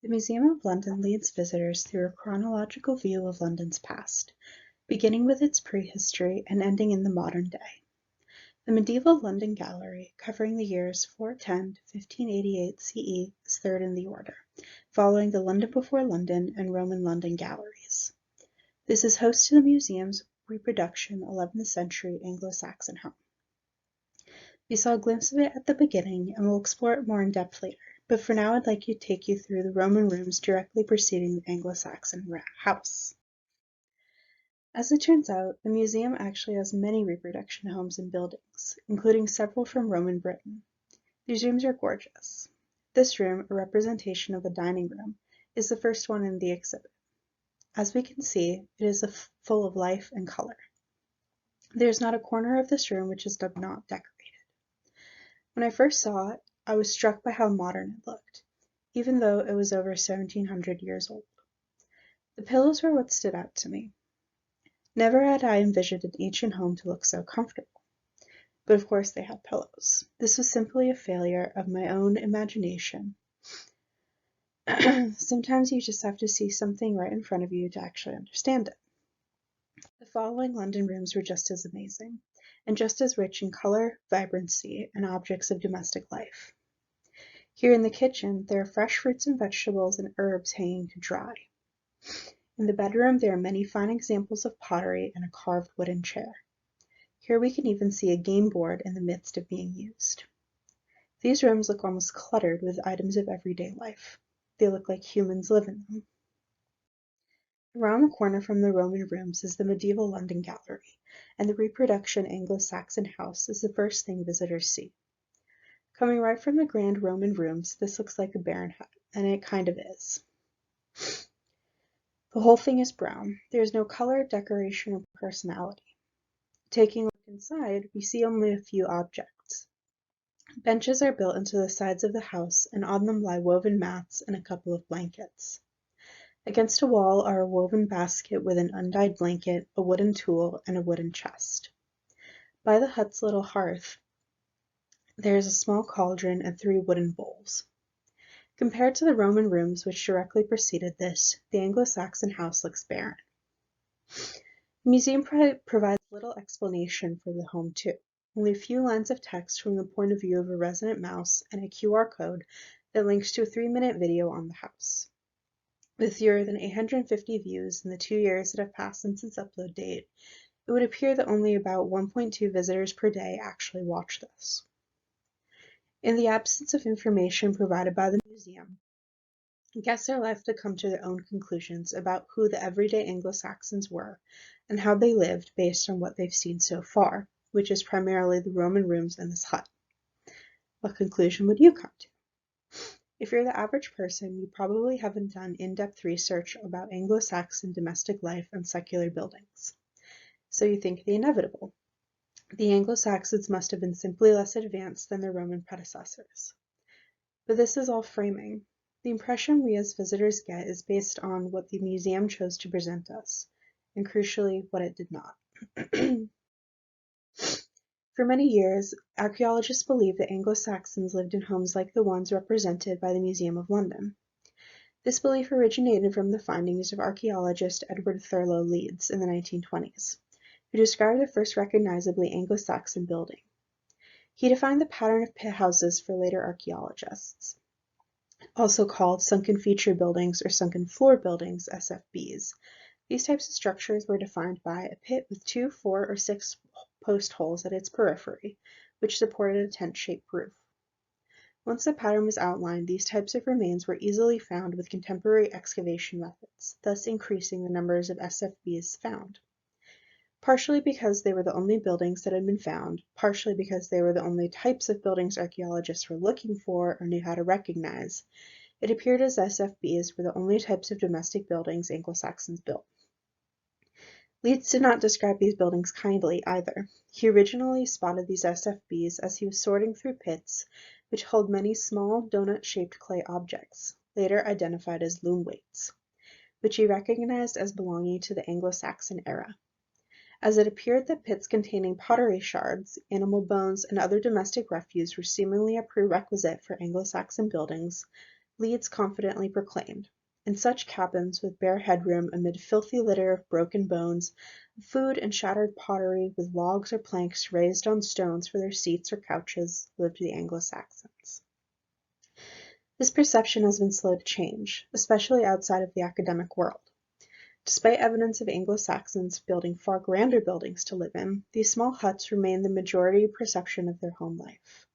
The Museum of London leads visitors through a chronological view of London's past, beginning with its prehistory and ending in the modern day. The medieval London Gallery, covering the years 410 to 1588 CE, is third in the order, following the London before London and Roman London galleries. This is host to the museum's reproduction 11th century Anglo-Saxon home. We saw a glimpse of it at the beginning, and we'll explore it more in depth later, but for now I'd like to take you through the Roman rooms directly preceding the Anglo-Saxon house. As it turns out, the museum actually has many reproduction homes and buildings, including several from Roman Britain. These rooms are gorgeous. This room, a representation of a dining room, is the first one in the exhibit. As we can see, it is full of life and color. There is not a corner of this room which is not decorated. When I first saw it, I was struck by how modern it looked, even though it was over 1700 years old. The pillows were what stood out to me. Never had I envisioned an ancient home to look so comfortable. But of course they had pillows. This was simply a failure of my own imagination. Sometimes you just have to see something right in front of you to actually understand it. The following London rooms were just as amazing, and just as rich in color, vibrancy, and objects of domestic life. Here in the kitchen, there are fresh fruits and vegetables and herbs hanging to dry. In the bedroom, there are many fine examples of pottery and a carved wooden chair. Here we can even see a game board in the midst of being used. These rooms look almost cluttered with items of everyday life. They look like humans live in them. Around the corner from the Roman rooms is the medieval London Gallery, and the reproduction Anglo-Saxon house is the first thing visitors see. Coming right from the grand Roman rooms, this looks like a barren hut, and it kind of is. The whole thing is brown. There is no color, decoration, or personality. Taking a look inside, we see only a few objects. Benches are built into the sides of the house, and on them lie woven mats and a couple of blankets. Against a wall are a woven basket with an undyed blanket, a wooden tool, and a wooden chest. By the hut's little hearth, there is a small cauldron and 3 wooden bowls. Compared to the Roman rooms which directly preceded this, the Anglo-Saxon house looks barren. The museum provides little explanation for the home too, only a few lines of text from the point of view of a resident mouse and a QR code that links to a 3-minute video on the house. With fewer than 850 views in the 2 years that have passed since its upload date, it would appear that only about 1.2 visitors per day actually watch this. In the absence of information provided by the museum, guests are left to come to their own conclusions about who the everyday Anglo-Saxons were and how they lived based on what they've seen so far, which is primarily the Roman rooms and this hut. What conclusion would you come to? If you're the average person, you probably haven't done in-depth research about Anglo-Saxon domestic life and secular buildings. So you think the inevitable. The Anglo-Saxons must have been simply less advanced than their Roman predecessors. But this is all framing. The impression we as visitors get is based on what the museum chose to present us, and crucially, what it did not. For many years, archaeologists believed that Anglo-Saxons lived in homes like the ones represented by the Museum of London. This belief originated from the findings of archaeologist Edward Thurlow Leeds in the 1920s, who described the first recognizably Anglo-Saxon building. He defined the pattern of pit houses for later archaeologists, also called sunken feature buildings or sunken floor buildings, SFBs. These types of structures were defined by a pit with 2, 4, or 6 post holes at its periphery, which supported a tent-shaped roof. Once the pattern was outlined, these types of remains were easily found with contemporary excavation methods, thus increasing the numbers of SFBs found. Partially because they were the only buildings that had been found, partially because they were the only types of buildings archaeologists were looking for or knew how to recognize, it appeared as SFBs were the only types of domestic buildings Anglo-Saxons built. Leeds did not describe these buildings kindly either. He originally spotted these SFBs as he was sorting through pits, which held many small, donut-shaped clay objects, later identified as loom weights, which he recognized as belonging to the Anglo-Saxon era. As it appeared that pits containing pottery shards, animal bones, and other domestic refuse were seemingly a prerequisite for Anglo-Saxon buildings, Leeds confidently proclaimed, "In such cabins, with bare headroom, amid filthy litter of broken bones, food and shattered pottery, with logs or planks raised on stones for their seats or couches, lived the Anglo-Saxons." This perception has been slow to change, especially outside of the academic world. Despite evidence of Anglo-Saxons building far grander buildings to live in, these small huts remain the majority perception of their home life.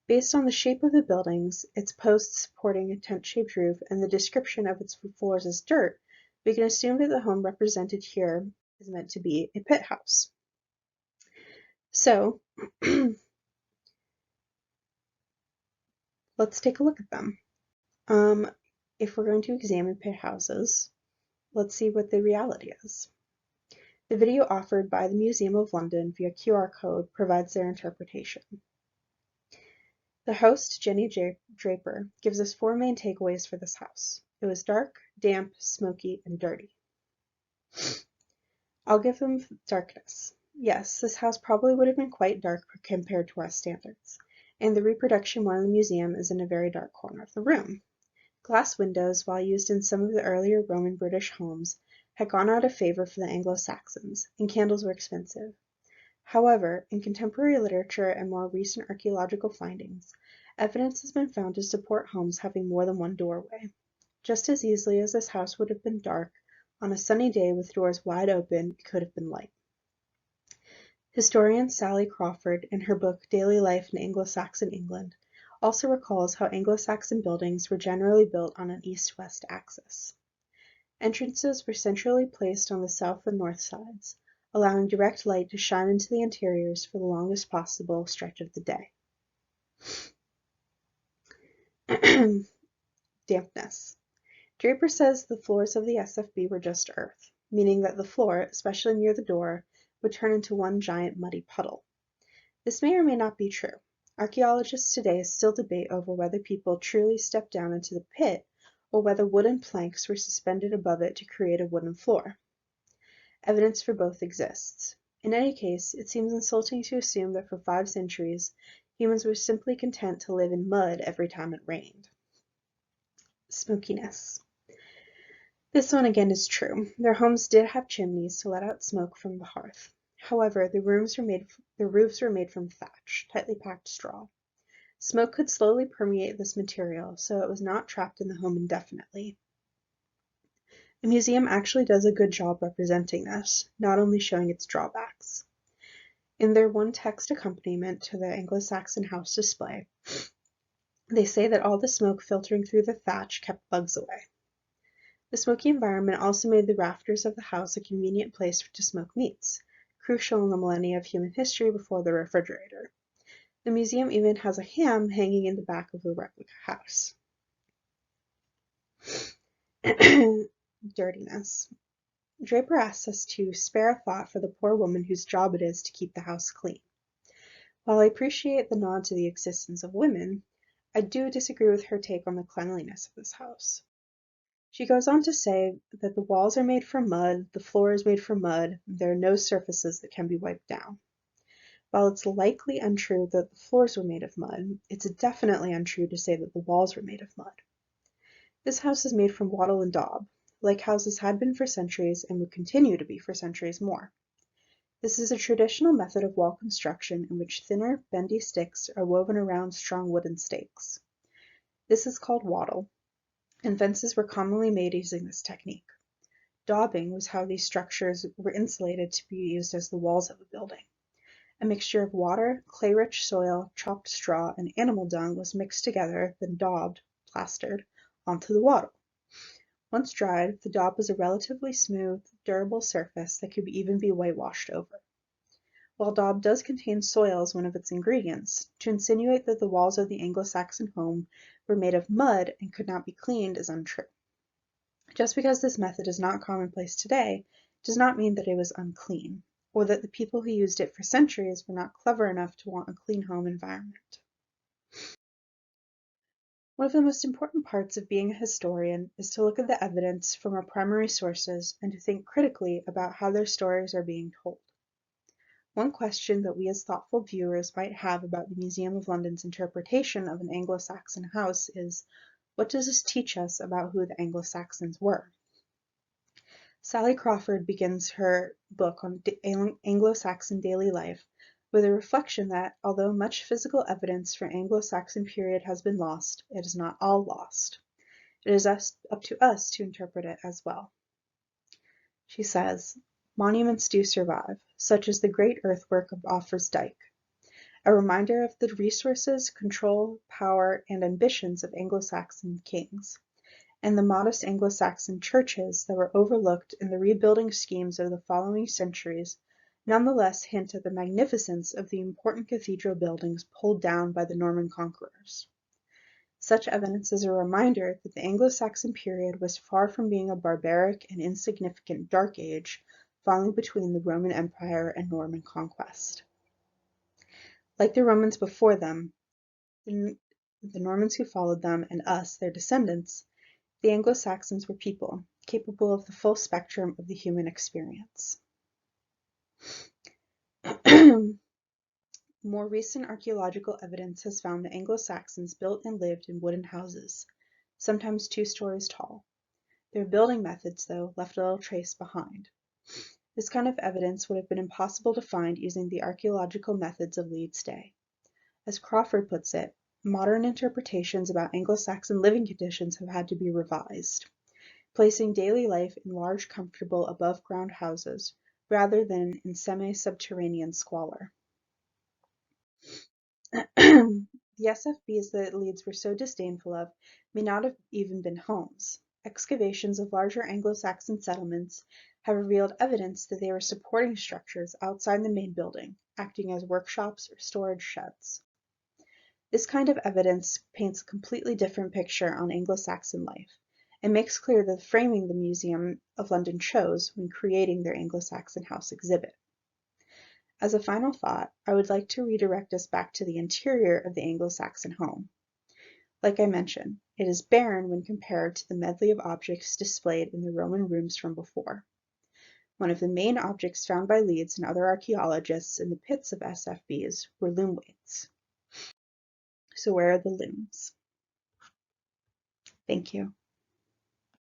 Based on the shape of the buildings, its posts supporting a tent-shaped roof, and the description of its floors as dirt, we can assume that the home represented here is meant to be a pit house. So, let's take a look at them. If we're going to examine pit houses, let's see what the reality is. The video offered by the Museum of London via QR code provides their interpretation. The host, Jenny Draper, gives us 4 main takeaways for this house. It was dark, damp, smoky, and dirty. I'll give them darkness. Yes, this house probably would have been quite dark compared to our standards, and the reproduction one in the museum is in a very dark corner of the room. Glass windows, while used in some of the earlier Roman British homes, had gone out of favor for the Anglo-Saxons, and candles were expensive. However, in contemporary literature and more recent archaeological findings, evidence has been found to support homes having more than one doorway. Just as easily as this house would have been dark, on a sunny day with doors wide open, it could have been light. Historian Sally Crawford, in her book Daily Life in Anglo-Saxon England, also recalls how Anglo-Saxon buildings were generally built on an east-west axis. Entrances were centrally placed on the south and north sides, allowing direct light to shine into the interiors for the longest possible stretch of the day. Dampness. Draper says the floors of the SFB were just earth, meaning that the floor, especially near the door, would turn into one giant muddy puddle. This may or may not be true. Archaeologists today still debate over whether people truly stepped down into the pit or whether wooden planks were suspended above it to create a wooden floor. Evidence for both exists. In any case, it seems insulting to assume that for 5 centuries, humans were simply content to live in mud every time it rained. Smokiness. This one again is true. Their homes did have chimneys to let out smoke from the hearth. However, the roofs were made from thatch, tightly packed straw. Smoke could slowly permeate this material, so it was not trapped in the home indefinitely. The museum actually does a good job representing this, not only showing its drawbacks. In their one text accompaniment to the Anglo-Saxon house display, they say that all the smoke filtering through the thatch kept bugs away. The smoky environment also made the rafters of the house a convenient place to smoke meats, crucial in the millennia of human history before the refrigerator. The museum even has a ham hanging in the back of the replica house. Dirtiness. Draper asks us to spare a thought for the poor woman whose job it is to keep the house clean. While I appreciate the nod to the existence of women, I do disagree with her take on the cleanliness of this house. She goes on to say that the walls are made from mud, the floor is made from mud, and there are no surfaces that can be wiped down. While it's likely untrue that the floors were made of mud, it's definitely untrue to say that the walls were made of mud. This house is made from wattle and daub, like houses had been for centuries and would continue to be for centuries more. This is a traditional method of wall construction in which thinner, bendy sticks are woven around strong wooden stakes. This is called wattle, and fences were commonly made using this technique. Daubing was how these structures were insulated to be used as the walls of a building. A mixture of water, clay-rich soil, chopped straw, and animal dung was mixed together, then daubed, plastered, onto the wattle. Once dried, the daub was a relatively smooth, durable surface that could even be whitewashed over. While daub does contain soil as one of its ingredients, to insinuate that the walls of the Anglo-Saxon home were made of mud and could not be cleaned is untrue. Just because this method is not commonplace today does not mean that it was unclean, or that the people who used it for centuries were not clever enough to want a clean home environment. One of the most important parts of being a historian is to look at the evidence from our primary sources and to think critically about how their stories are being told. One question that we as thoughtful viewers might have about the Museum of London's interpretation of an Anglo-Saxon house is, What does this teach us about who the Anglo-Saxons were? Sally Crawford begins her book on Anglo-Saxon daily life with a reflection that, although much physical evidence for Anglo-Saxon period has been lost, it is not all lost. It is up to us to interpret it as well. She says, monuments do survive, such as the great earthwork of Offa's Dyke, a reminder of the resources, control, power, and ambitions of Anglo-Saxon kings, and the modest Anglo-Saxon churches that were overlooked in the rebuilding schemes of the following centuries nonetheless hint at the magnificence of the important cathedral buildings pulled down by the Norman conquerors. Such evidence is a reminder that the Anglo-Saxon period was far from being a barbaric and insignificant dark age falling between the Roman Empire and Norman conquest. Like the Romans before them, the Normans who followed them, and us, their descendants, the Anglo-Saxons were people, capable of the full spectrum of the human experience. More recent archaeological evidence has found the Anglo-Saxons built and lived in wooden houses, sometimes 2 stories tall. Their building methods, though, left little trace behind. This kind of evidence would have been impossible to find using the archaeological methods of Leeds' day. As Crawford puts it, modern interpretations about Anglo-Saxon living conditions have had to be revised, placing daily life in large, comfortable, above-ground houses rather than in semi-subterranean squalor. The SFBs that Leeds were so disdainful of may not have even been homes. Excavations of larger Anglo-Saxon settlements have revealed evidence that they were supporting structures outside the main building, acting as workshops or storage sheds. This kind of evidence paints a completely different picture on Anglo-Saxon life, and makes clear the framing the Museum of London chose when creating their Anglo-Saxon house exhibit. As a final thought, I would like to redirect us back to the interior of the Anglo-Saxon home. Like I mentioned, it is barren when compared to the medley of objects displayed in the Roman rooms from before. One of the main objects found by Leeds and other archaeologists in the pits of SFBs were loom weights. So where are the looms? Thank you.